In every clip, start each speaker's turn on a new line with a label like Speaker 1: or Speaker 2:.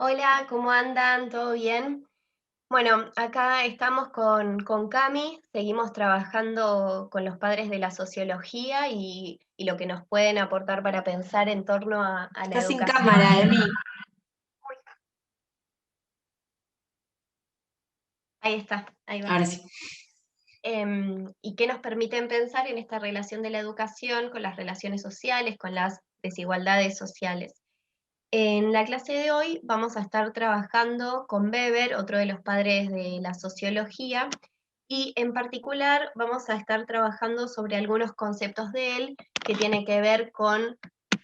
Speaker 1: Hola, ¿cómo andan? ¿Todo bien? Bueno, acá estamos con Cami, seguimos trabajando con los padres de la sociología y lo que nos pueden aportar para pensar en torno a la
Speaker 2: Estás sin
Speaker 1: educación.
Speaker 2: cámara, Emi.
Speaker 1: Ahí está, ahí va.
Speaker 2: Ahora sí.
Speaker 1: Y qué nos permiten pensar en esta relación de la educación con las relaciones sociales, con las desigualdades sociales. En la clase de hoy vamos a estar trabajando con Weber, otro de los padres de la sociología, y en particular vamos a estar trabajando sobre algunos conceptos de él que tienen que ver con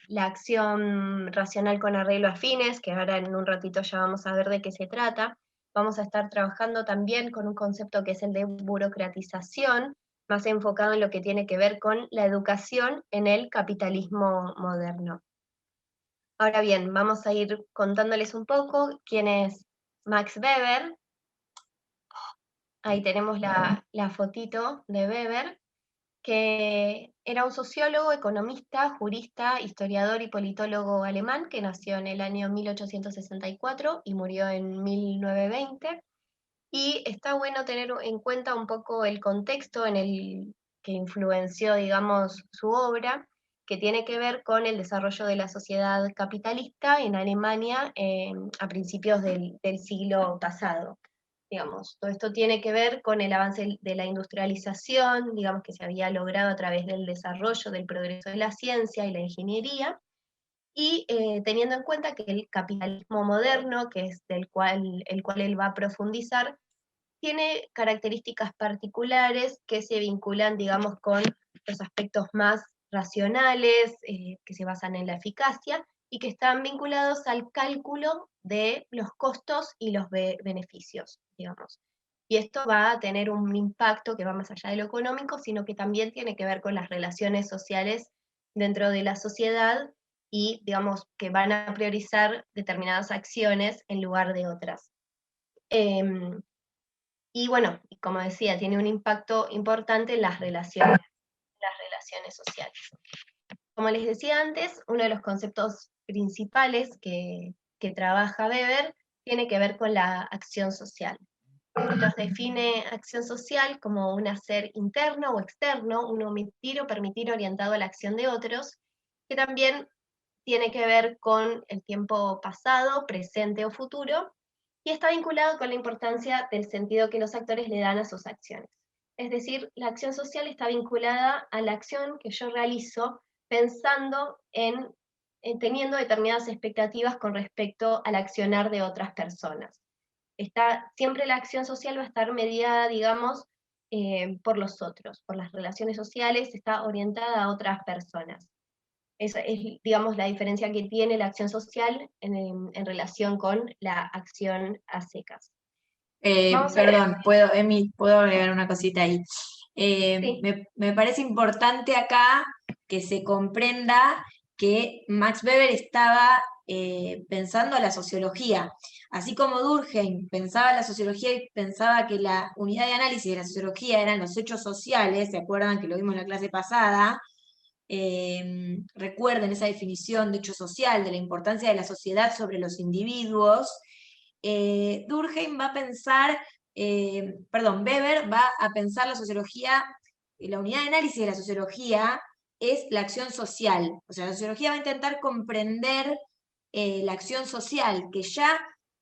Speaker 1: la acción racional con arreglo a fines, que ahora en un ratito ya vamos a ver de qué se trata. Vamos a estar trabajando también con un concepto que es el de burocratización, más enfocado en lo que tiene que ver con la educación en el capitalismo moderno. Ahora bien, vamos a ir contándoles un poco quién es Max Weber. Ahí tenemos la fotito de Weber, que era un sociólogo, economista, jurista, historiador y politólogo alemán que nació en el año 1864 y murió en 1920. Y está bueno tener en cuenta un poco el contexto en el que influenció, digamos, su obra, que tiene que ver con el desarrollo de la sociedad capitalista en Alemania a principios del siglo pasado. Digamos, todo esto tiene que ver con el avance de la industrialización, digamos, que se había logrado a través del desarrollo, del progreso de la ciencia y la ingeniería, y teniendo en cuenta que el capitalismo moderno, que es el cual él va a profundizar, tiene características particulares que se vinculan, digamos, con los aspectos más racionales, que se basan en la eficacia, y que están vinculados al cálculo de los costos y los beneficios, digamos. Y esto va a tener un impacto que va más allá de lo económico, sino que también tiene que ver con las relaciones sociales dentro de la sociedad y, digamos, que van a priorizar determinadas acciones en lugar de otras. Y bueno, como decía, tiene un impacto importante en las relaciones sociales. Como les decía antes, uno de los conceptos principales que trabaja Weber tiene que ver con la acción social. Nos define acción social como un hacer interno o externo, un omitir o permitir orientado a la acción de otros, que también tiene que ver con el tiempo pasado, presente o futuro, y está vinculado con la importancia del sentido que los actores le dan a sus acciones. Es decir, la acción social está vinculada a la acción que yo realizo pensando en teniendo determinadas expectativas con respecto al accionar de otras personas. Siempre la acción social va a estar mediada, digamos, por los otros, por las relaciones sociales, está orientada a otras personas. Esa es, digamos, la diferencia que tiene la acción social en relación con la acción a secas. Vamos a ver,
Speaker 2: Perdón, puedo, Emi, puedo agregar una cosita ahí.
Speaker 1: sí,
Speaker 2: Me parece importante acá que se comprenda que Max Weber estaba pensando la sociología. Así como Durkheim pensaba la sociología y pensaba que la unidad de análisis de la sociología eran los hechos sociales, ¿se acuerdan que lo vimos en la clase pasada? Recuerden esa definición de hecho social, de la importancia de la sociedad sobre los individuos. Durkheim va a pensar, Weber va a pensar la sociología, la unidad de análisis de la sociología es la acción social. O sea, la sociología va a intentar comprender la acción social, que ya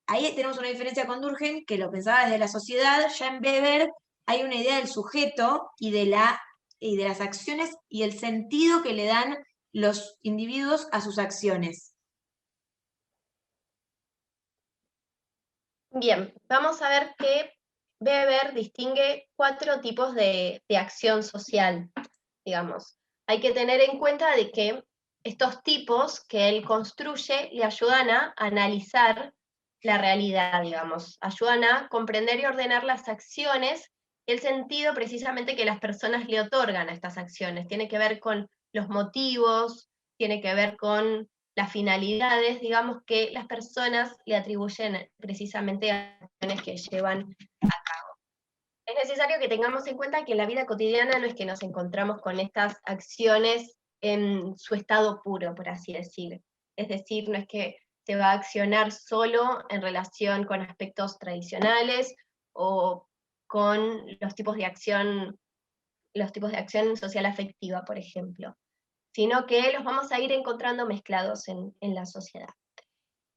Speaker 2: ahí tenemos una diferencia con Durkheim, que lo pensaba desde la sociedad, ya en Weber hay una idea del sujeto y de las acciones y el sentido que le dan los individuos a sus acciones.
Speaker 1: bien, vamos a ver que Weber distingue cuatro tipos de acción social, digamos. Hay que tener en cuenta de que estos tipos que él construye le ayudan a analizar la realidad, digamos, ayudan a comprender y ordenar las acciones y el sentido precisamente que las personas le otorgan a estas acciones. Tiene que ver con los motivos, tiene que ver con las finalidades, digamos, que las personas le atribuyen precisamente a acciones que llevan. Es necesario que tengamos en cuenta que en la vida cotidiana no es que nos encontramos con estas acciones en su estado puro, por así decir. Es decir, no es que se va a accionar solo en relación con aspectos tradicionales o con los tipos de acción social afectiva, por ejemplo, sino que los vamos a ir encontrando mezclados en la sociedad.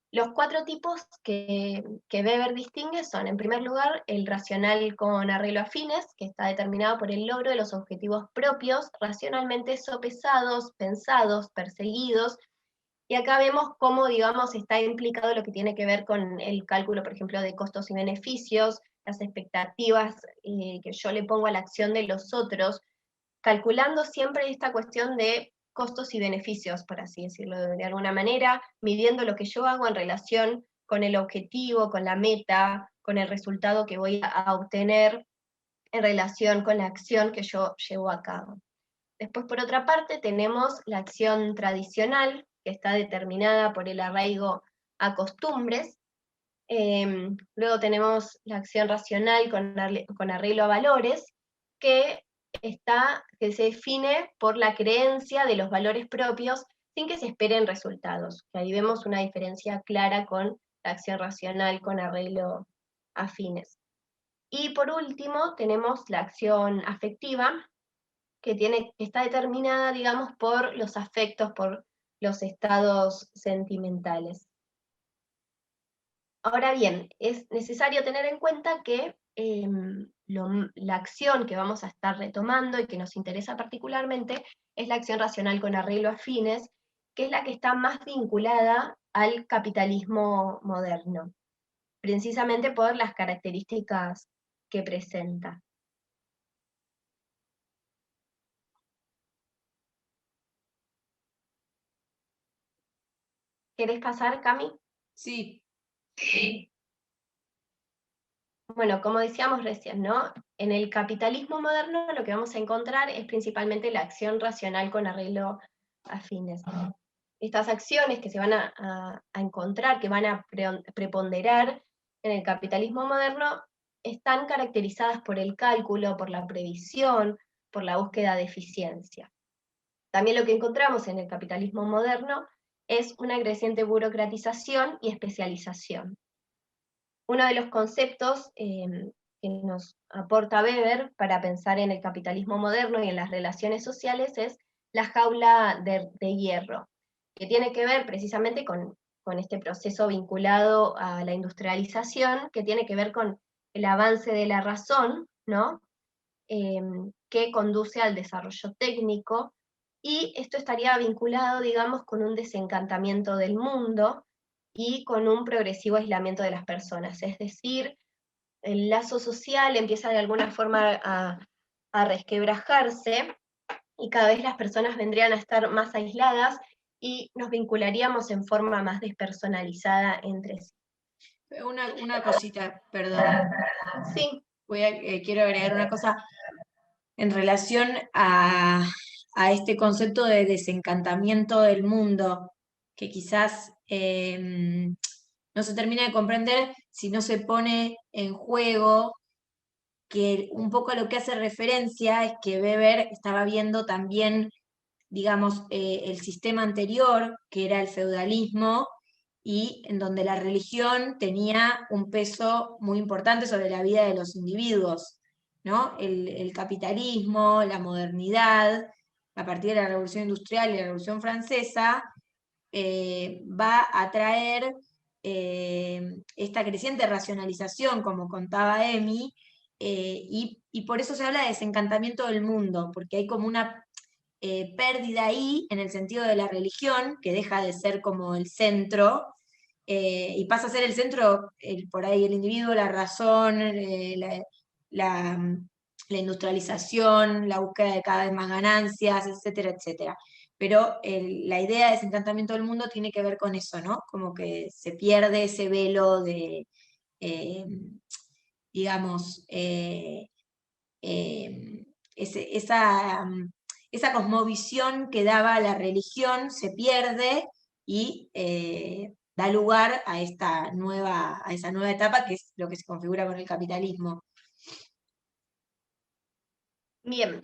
Speaker 1: Los 4 tipos que Weber distingue son, en primer lugar, el racional con arreglo a fines, que está determinado por el logro de los objetivos propios, racionalmente sopesados, pensados, perseguidos, y acá vemos cómo, digamos, está implicado lo que tiene que ver con el cálculo, por ejemplo, de costos y beneficios, las expectativas que yo le pongo a la acción de los otros, calculando siempre esta cuestión de costos y beneficios, por así decirlo de alguna manera, midiendo lo que yo hago en relación con el objetivo, con la meta, con el resultado que voy a obtener en relación con la acción que yo llevo a cabo. Después, por otra parte, tenemos la acción tradicional, que está determinada por el arraigo a costumbres. Luego tenemos la acción racional con arreglo a valores, que se define por la creencia de los valores propios sin que se esperen resultados. Ahí vemos una diferencia clara con la acción racional con arreglo a fines. Y por último, tenemos la acción afectiva, que está determinada, digamos, por los afectos, por los estados sentimentales. Ahora bien, es necesario tener en cuenta que la acción que vamos a estar retomando y que nos interesa particularmente es la acción racional con arreglo a fines, que es la que está más vinculada al capitalismo moderno, precisamente por las características que presenta. ¿Querés pasar, Cami?
Speaker 2: Sí.
Speaker 1: Bueno, como decíamos recién, ¿no? En el capitalismo moderno lo que vamos a encontrar es principalmente la acción racional con arreglo a fines. Estas acciones que se van a encontrar, que van a preponderar en el capitalismo moderno, están caracterizadas por el cálculo, por la previsión, por la búsqueda de eficiencia. También lo que encontramos en el capitalismo moderno es una creciente burocratización y especialización. Uno de los conceptos que nos aporta Weber para pensar en el capitalismo moderno y en las relaciones sociales es la jaula de hierro, que tiene que ver precisamente con este proceso vinculado a la industrialización, que tiene que ver con el avance de la razón, ¿no? Que conduce al desarrollo técnico, y esto estaría vinculado, digamos, con un desencantamiento del mundo y con un progresivo aislamiento de las personas, es decir, el lazo social empieza de alguna forma a resquebrajarse y cada vez las personas vendrían a estar más aisladas y nos vincularíamos en forma más despersonalizada entre sí.
Speaker 2: Una cosita, perdón.
Speaker 1: Sí.
Speaker 2: Quiero agregar una cosa en relación a este concepto de desencantamiento del mundo, que quizás no se termina de comprender si no se pone en juego, que un poco a lo que hace referencia es que Weber estaba viendo también, digamos, el sistema anterior, que era el feudalismo, y en donde la religión tenía un peso muy importante sobre la vida de los individuos, ¿no? El capitalismo, la modernidad, a partir de la Revolución Industrial y la Revolución Francesa, va a traer esta creciente racionalización, como contaba Emi, y por eso se habla de desencantamiento del mundo, porque hay como una pérdida ahí en el sentido de la religión, que deja de ser como el centro, y pasa a ser el centro, por ahí el individuo, la razón, la, la industrialización, la búsqueda de cada vez más ganancias, etcétera, etcétera. Pero la idea de desencantamiento del mundo tiene que ver con eso, ¿no? Como que se pierde ese velo de, eh, digamos, esa, esa cosmovisión que daba la religión se pierde y da lugar a esa nueva etapa que es lo que se configura con el capitalismo.
Speaker 1: Bien.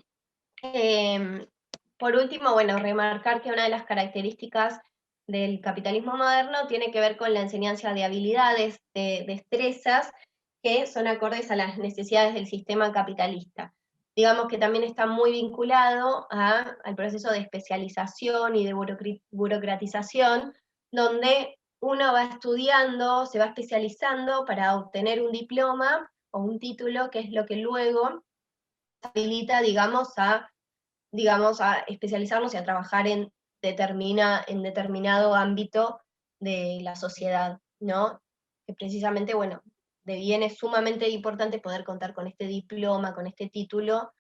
Speaker 1: Por último, bueno, remarcar que una de las características del capitalismo moderno tiene que ver con la enseñanza de habilidades, de destrezas, que son acordes a las necesidades del sistema capitalista. Digamos que también está muy vinculado al proceso de especialización y de burocratización, donde uno va estudiando, se va especializando para obtener un diploma o un título, que es lo que luego habilita, digamos, a especializarnos y a trabajar en determinado ámbito de la sociedad, ¿no? Que precisamente, bueno, deviene sumamente importante poder contar con este diploma, con este título,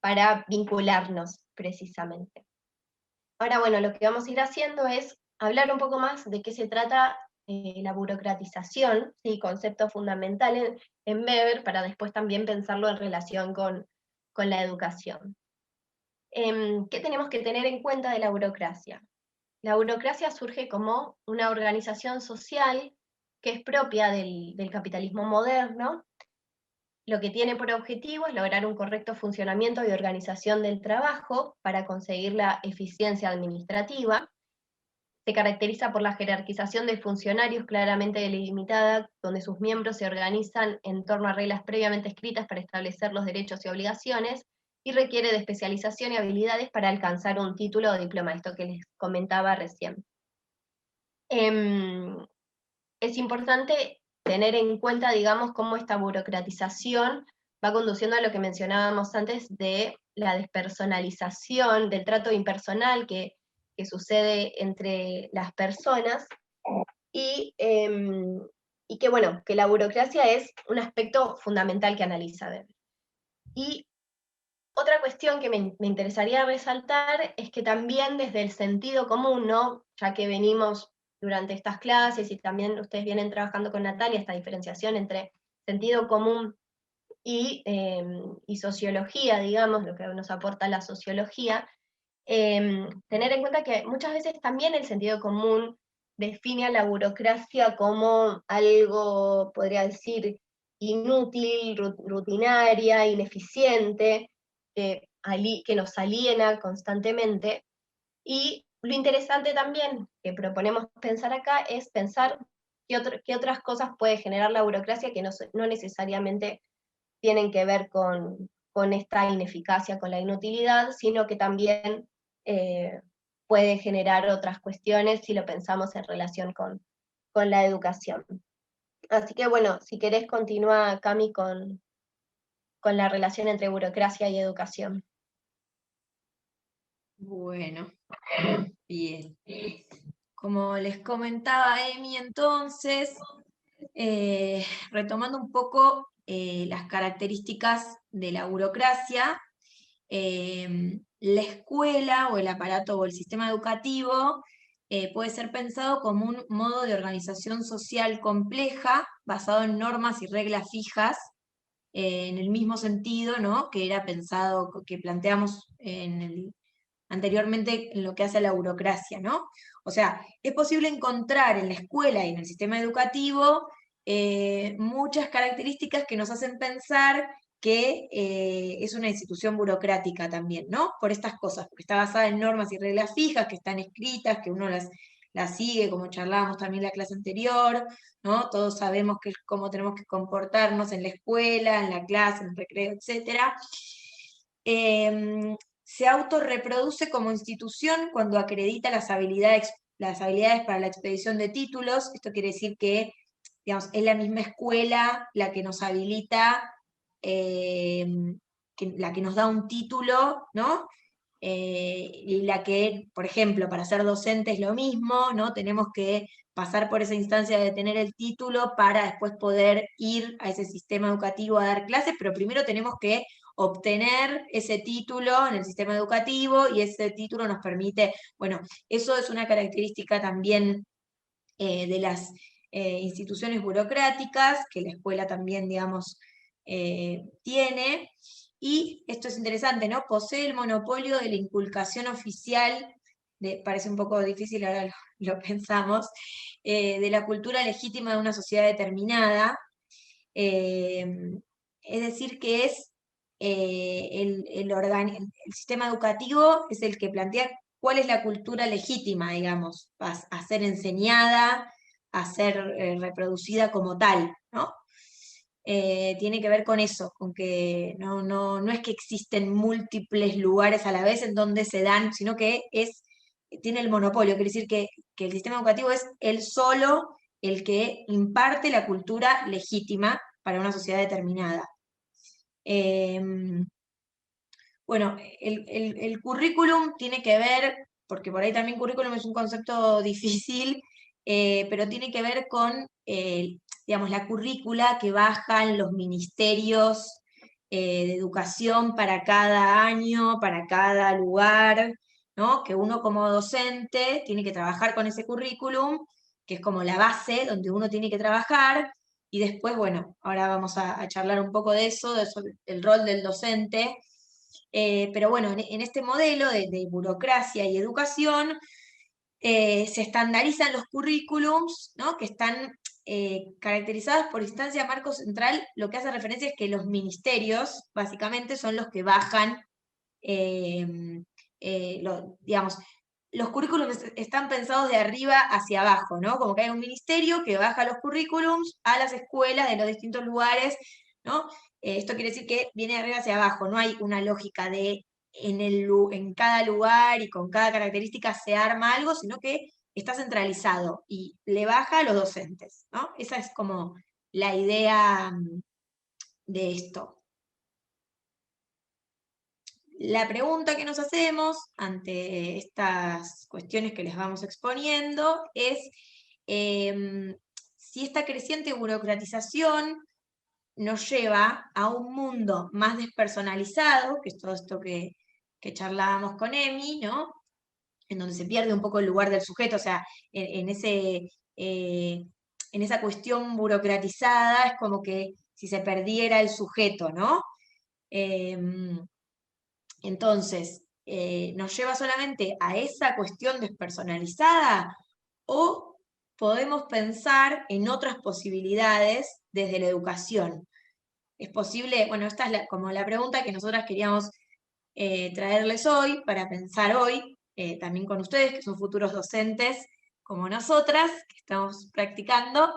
Speaker 1: para vincularnos precisamente. Ahora, bueno, lo que vamos a ir haciendo es hablar un poco más de qué se trata la burocratización, ¿sí? Concepto fundamental en Weber, para después también pensarlo en relación con la educación. ¿Qué tenemos que tener en cuenta de la burocracia? La burocracia surge como una organización social que es propia del capitalismo moderno. Lo que tiene por objetivo es lograr un correcto funcionamiento y organización del trabajo para conseguir la eficiencia administrativa. Se caracteriza por la jerarquización de funcionarios claramente delimitada, donde sus miembros se organizan en torno a reglas previamente escritas para establecer los derechos y obligaciones, y requiere de especialización y habilidades para alcanzar un título o diploma, esto que les comentaba recién. Es importante tener en cuenta, digamos, cómo esta burocratización va conduciendo a lo que mencionábamos antes de la despersonalización, del trato impersonal que sucede entre las personas, y, y que, bueno, que la burocracia es un aspecto fundamental que analiza Weber. Y otra cuestión que me interesaría resaltar es que también desde el sentido común, ¿no? Ya que venimos durante estas clases y también ustedes vienen trabajando con Natalia, esta diferenciación entre sentido común y sociología, digamos, lo que nos aporta la sociología, tener en cuenta que muchas veces también el sentido común define a la burocracia como algo, podría decir, inútil, rutinaria, ineficiente, que nos aliena constantemente. Y lo interesante también que proponemos pensar acá es pensar qué otras cosas puede generar la burocracia que no necesariamente tienen que ver con esta ineficacia, con la inutilidad, sino que también eh, puede generar otras cuestiones si lo pensamos en relación con la educación. Así que bueno, si querés continúa, Cami, con la relación entre burocracia y educación.
Speaker 2: Bueno, bien. Como les comentaba Emi entonces, retomando un poco las características de la burocracia, la escuela o el aparato o el sistema educativo puede ser pensado como un modo de organización social compleja basado en normas y reglas fijas, en el mismo sentido, ¿no? Que era pensado, que planteamos anteriormente en lo que hace a la burocracia, ¿no? O sea, es posible encontrar en la escuela y en el sistema educativo muchas características que nos hacen pensar que es una institución burocrática también, ¿no? Por estas cosas, porque está basada en normas y reglas fijas que están escritas, que uno las sigue, como charlábamos también en la clase anterior, ¿no? Todos sabemos cómo tenemos que comportarnos en la escuela, en la clase, en el recreo, etc. Se autorreproduce como institución cuando acredita las habilidades para la expedición de títulos. Esto quiere decir que, digamos, es la misma escuela la que nos habilita, la que nos da un título, ¿no? Y la que, por ejemplo, para ser docente es lo mismo, ¿no? Tenemos que pasar por esa instancia de tener el título para después poder ir a ese sistema educativo a dar clases, pero primero tenemos que obtener ese título en el sistema educativo y ese título nos permite, bueno, eso es una característica también de las instituciones burocráticas, que la escuela también, digamos, tiene. Y esto es interesante, ¿no? Posee el monopolio de la inculcación oficial, parece un poco difícil, ahora lo pensamos, de la cultura legítima de una sociedad determinada. Es decir, que es el sistema educativo es el que plantea cuál es la cultura legítima, digamos, a ser enseñada, a ser reproducida como tal, ¿no? Tiene que ver con eso, con que no es que existen múltiples lugares a la vez en donde se dan, sino que tiene el monopolio, quiere decir que el sistema educativo es el solo el que imparte la cultura legítima para una sociedad determinada. Bueno, el currículum tiene que ver, porque por ahí también currículum es un concepto difícil, pero tiene que ver con, digamos, la currícula que bajan los ministerios de educación para cada año, para cada lugar, ¿no? Que uno como docente tiene que trabajar con ese currículum, que es como la base donde uno tiene que trabajar, y después, bueno, ahora vamos a charlar un poco de eso, del rol del docente. Pero bueno, en este modelo de burocracia y educación se estandarizan los currículums, ¿no? Que están caracterizados por instancia marco central. Lo que hace referencia es que los ministerios, básicamente, son los que bajan, eh, digamos, los currículums están pensados de arriba hacia abajo, ¿no? Como que hay un ministerio que baja los currículums a las escuelas de los distintos lugares, ¿no? Esto quiere decir que viene de arriba hacia abajo, no hay una lógica de en cada lugar y con cada característica se arma algo, sino que está centralizado y le baja a los docentes, ¿no? Esa es como la idea de esto. La pregunta que nos hacemos ante estas cuestiones que les vamos exponiendo es si esta creciente burocratización nos lleva a un mundo más despersonalizado, que es todo esto que charlábamos con Emi, ¿no? En donde se pierde un poco el lugar del sujeto, o sea, en esa cuestión burocratizada es como que si se perdiera el sujeto, ¿no? Entonces, ¿nos lleva solamente a esa cuestión despersonalizada o podemos pensar en otras posibilidades desde la educación? ¿Es posible? Bueno, esta es como la pregunta que nosotras queríamos traerles hoy, para pensar hoy, también con ustedes, que son futuros docentes como nosotras, que estamos practicando.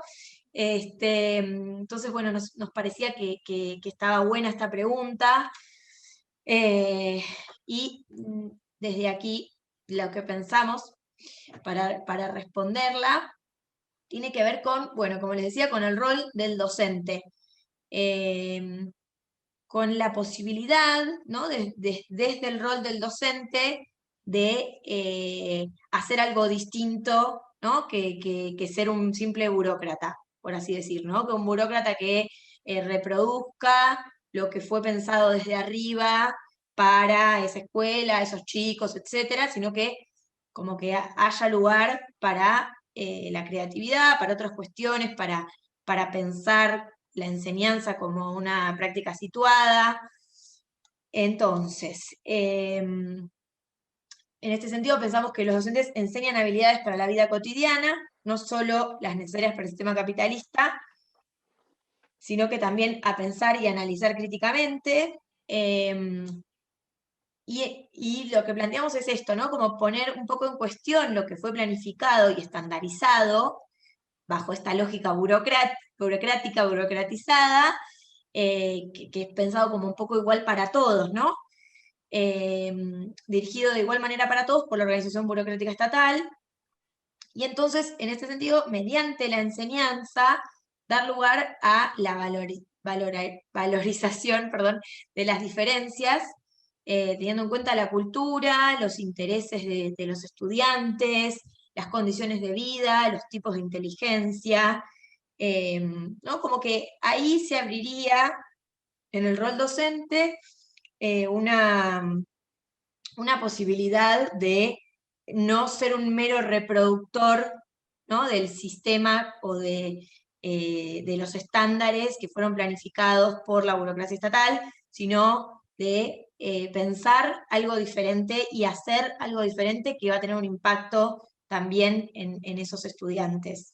Speaker 2: Entonces, bueno, nos parecía que estaba buena esta pregunta. Y desde aquí lo que pensamos para responderla tiene que ver con, bueno, como les decía, con el rol del docente. Con la posibilidad, ¿no? Desde el rol del docente de hacer algo distinto, ¿no? Que ser un simple burócrata, por así decir, ¿no? Que un burócrata que reproduzca lo que fue pensado desde arriba para esa escuela, esos chicos, etcétera, sino que como que haya lugar para la creatividad, para otras cuestiones, para pensar la enseñanza como una práctica situada. Entonces, en este sentido pensamos que los docentes enseñan habilidades para la vida cotidiana, no solo las necesarias para el sistema capitalista, sino que también a pensar y analizar críticamente. Y lo que planteamos es esto, ¿no? Como poner un poco en cuestión lo que fue planificado y estandarizado bajo esta lógica burocrática, burocratizada, que es pensado como un poco igual para todos, ¿no? Dirigido de igual manera para todos por la organización burocrática estatal. Y entonces, en este sentido, mediante la enseñanza, dar lugar a la valorización, perdón, de las diferencias, teniendo en cuenta la cultura, los intereses de los estudiantes, las condiciones de vida, los tipos de inteligencia, ¿no? Como que ahí se abriría en el rol docente una posibilidad de no ser un mero reproductor, ¿no? Del sistema o de los estándares que fueron planificados por la burocracia estatal, sino de pensar algo diferente y hacer algo diferente que va a tener un impacto también en esos estudiantes.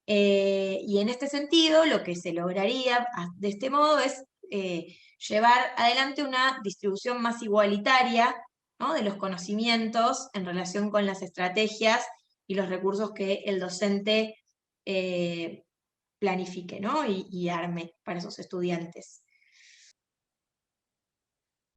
Speaker 2: Y en este sentido, lo que se lograría de este modo es llevar adelante una distribución más igualitaria ¿no? De los conocimientos en relación con las estrategias y los recursos que el docente planifique, ¿no? y arme para esos estudiantes.